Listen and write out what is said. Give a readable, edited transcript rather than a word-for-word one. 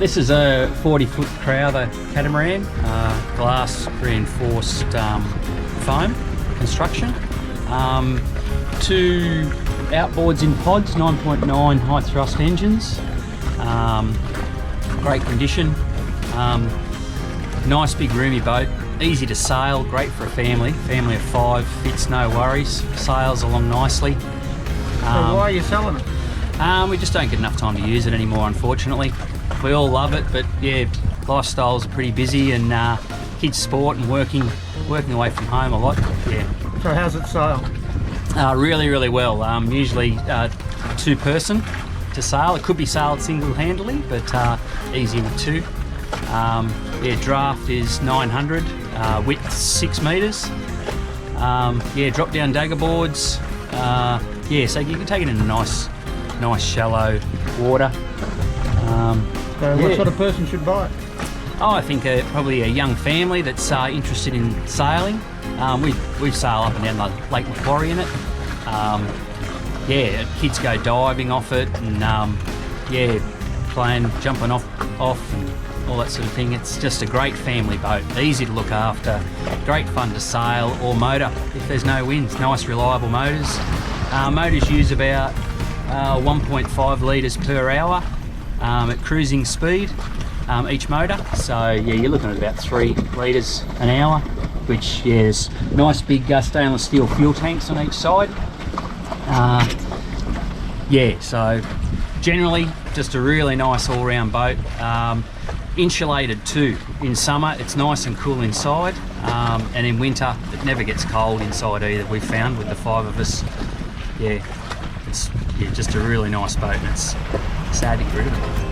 This is a 40-foot Crowther Catamaran, glass reinforced foam construction. 2 outboards in pods, 9.9 high thrust engines. Great condition. Nice big roomy boat, easy to sail, great for a family of 5, fits no worries, sails along nicely. So why are you selling it? We just don't get enough time to use it anymore, unfortunately. We all love it, but yeah, lifestyles are pretty busy, and kids sport and working away from home a lot. Yeah. So how's it sail? Really well. Usually 2-person to sail. It could be sailed single-handedly, but easy with 2. Yeah, draft is 900, width 6 metres. Yeah, drop down dagger boards. Yeah, so you can take it in a nice shallow water. So what sort of person should buy it? Oh, I think probably a young family that's interested in sailing. We sail up and down the Lake Macquarie in it. Yeah, kids go diving off it, and yeah, playing, jumping off and all that sort of thing. It's just a great family boat, easy to look after, great fun to sail or motor if there's no winds. Nice reliable motors. Motors use about 1.5 litres per hour at cruising speed, each motor. So yeah, you're looking at about 3 litres an hour, which, yeah, there's nice big stainless steel fuel tanks on each side. Yeah, so generally just a really nice all-round boat. Insulated too. In summer it's nice and cool inside, and in winter it never gets cold inside either, we've found, with the 5 of us. Yeah, it's just a really nice boat, and it's sad to get rid of it.